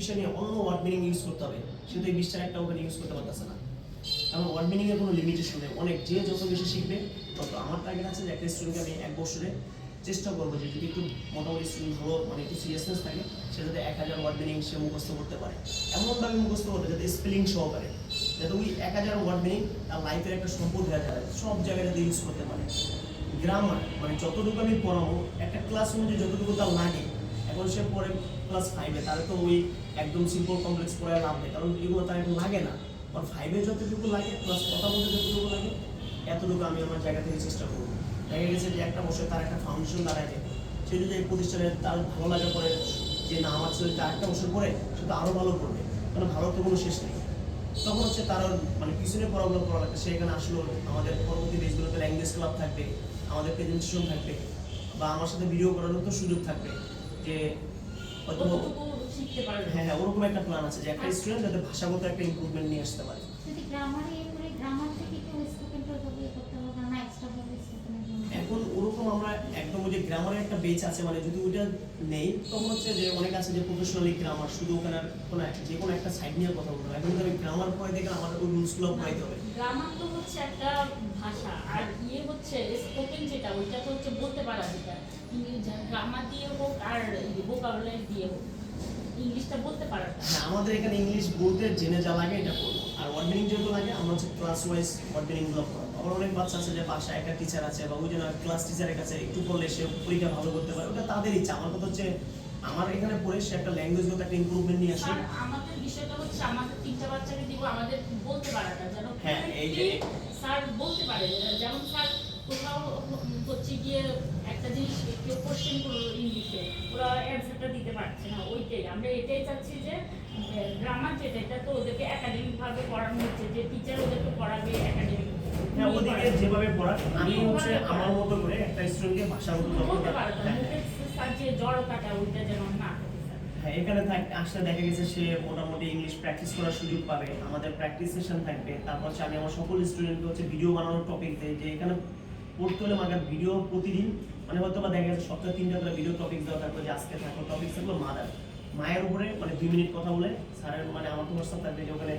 বিষয় নিয়ে অন্য ওয়ার্ড মিনিং ইউজ করতে হবে, সে তো এই 20টার একটা ওখানে ইউজ করতে পারতেছে না। কারণ ওয়ার্ড মিনিংয়ের কোনো লিমিটেশন নেই, অনেক যে যত বেশি শিখবে তত। আমার টার্গেট আছে যে একটা স্টুডেন্টকে আমি 1 বছরে চেষ্টা করবো যে যদি একটু মোটামুটি স্টুডেন্ট ভালো মানে একটু সিরিয়াসনেস থাকে, সে যাতে 1000 ওয়ার্ড মিনিং সে মুখস্থ করতে পারে, এমনভাবে মুখস্থ করবে যাতে স্পেলিং সহকারে, যাতে ওই 1000 ওয়ার্ড মিনিং তার লাইফের একটা সম্পদ হয়ে যায়, সব জায়গায় যাতে ইউজ করতে পারে। গ্রামার মানে যতটুকু আমি পড়াবো একটা ক্লাস অনুযায়ী যতটুকু তার লাগে, এখন সে পড়ে ক্লাস 5-এ, তার তো ওই একদম সিম্পল কমপ্লেক্স পড়ে লাভ নেই, কারণ এগুলো তার এখন লাগে না। আর 5-এ যতটুকু লাগে প্লাস কথা বলতে যতটুকু লাগে, এতটুকু আমি আমার জায়গা থেকে চেষ্টা করবো। দেখা গেছে যে একটা বছর তার একটা ফাউন্ডেশন দাঁড়ায় যায়, সে যদি এই প্রতিষ্ঠানে তার ভালো লাগা পরে যে না আমার ছেলে আরেকটা বছর পরে সে তো আরও ভালো করবে, মানে ভালো তো কোনো শেষ নেই, তখন হচ্ছে তার মানে পিছনে পড়াগুলো পড়া লাগবে। সে এখানে আসলো, আমাদের পরবর্তী বেসগুলোতে ল্যাঙ্গুয়েজ ক্লাব থাকবে, আমাদের প্রেজেন্টেশন থাকবে, বা আমার সাথে ভিডিও করানোর তো সুযোগ থাকবে, যে হয়তো হ্যাঁ হ্যাঁ ওরকম একটা প্ল্যান আছে যে একটা স্টুডেন্ট যাতে ভাষাগত একটা ইমপ্রুভমেন্ট নিয়ে আসতে পারে। এখন ওরকম আমরা একদম ওই যে গ্রামারের একটা বেচ আছে, মানে যদি ওইটা নেই তখন হচ্ছে যে অনেক আছে যে প্রফেশনালি গ্রামার, শুধু ওখানে কোনো যে কোনো একটা সাইড নিয়ে কথা বলতে হবে। এখন তো আমি গ্রামার পড়ে দেখে আমার ওই রুলসগুলো পড়াইতে হবে। গ্রামার তো হচ্ছে একটা ভাষা, আর হচ্ছে স্পোকেন যেটা ওইটা তো হচ্ছে বলতে পারা যেটা, গ্রামার দিয়ে হোক আর ভোকাবুলারি দিয়ে হোক, ইংলিশটা বলতে পারাটা। হ্যাঁ আমাদের এখানে ইংলিশ বলতে জেনে যা লাগে এটা করবো, আর ওয়ার্ড মিনিং যেগুলো লাগে আমরা হচ্ছে ক্লাস ওয়াইজ ওয়ার্ড মিনিংগুলো পড়াবো। আবার অনেক বাচ্চা আছে যে বাসায় একটা টিচার আছে, বা ওই জন্য ক্লাস টিচারের কাছে একটু পড়লে সে পরীক্ষা ভালো করতে পারে, ওটা তাদের ইচ্ছা। আমার কথা হচ্ছে আমার এখানে পড়ে সে একটা ল্যাঙ্গুয়েজগত একটা ইমপ্রুভমেন্ট নিয়ে আসে। আমাদের বিষয়টা হচ্ছে আমাদের 3টা বাচ্চাকে দিব, আমাদের বলতে পারাটা যেন হ্যাঁ এই যে স্যার বলতে পারে। যেমন স্যার কোথাও হচ্ছে গিয়ে একটা জিনিস কেউ কোশ্চেন করলো ইংলিশে, ওরা অ্যান্সারটা দিতে পারছে না, ওইটাই আমরা এটাই চাচ্ছি যে গ্রামার যেটা এটা তো ওদেরকে একাডেমিক ভাবে পড়ানো হচ্ছে, যে টিচার ওদেরকে পড়াবে একাডেমিক। হ্যাঁ ওদিকে যেভাবে পড়া আমি হচ্ছে আমার মতো করে একটা স্টুডেন্টকে ভাষাগত বলতে পারবো না, স্যার যে জড়তাটা ওইটা যেন না থাকে। হ্যাঁ এখানে আসলে দেখা গেছে সে মোটামুটি ইংলিশ প্র্যাকটিস করার সুযোগ পাবে, আমাদের প্র্যাকটিস সেশন থাকবে। তারপর হচ্ছে আমি আমার সকল স্টুডেন্টকে হচ্ছে ভিডিও বানানোর টপিক দেই, যে এখানে পড়তে হলে মাগার ভিডিও প্রতিদিন, মানে হয়তো বা দেখা গেছে সপ্তাহে 3টা করে ভিডিও টপিক দেওয়া থাকবে, যে আজকে থাকলো টপিক থাকলো মায়ের উপরে, মানে 2 মিনিট কথা বলে স্যারের মানে আমার তো হোয়াটসঅ্যাপ থাকবে যে ওখানে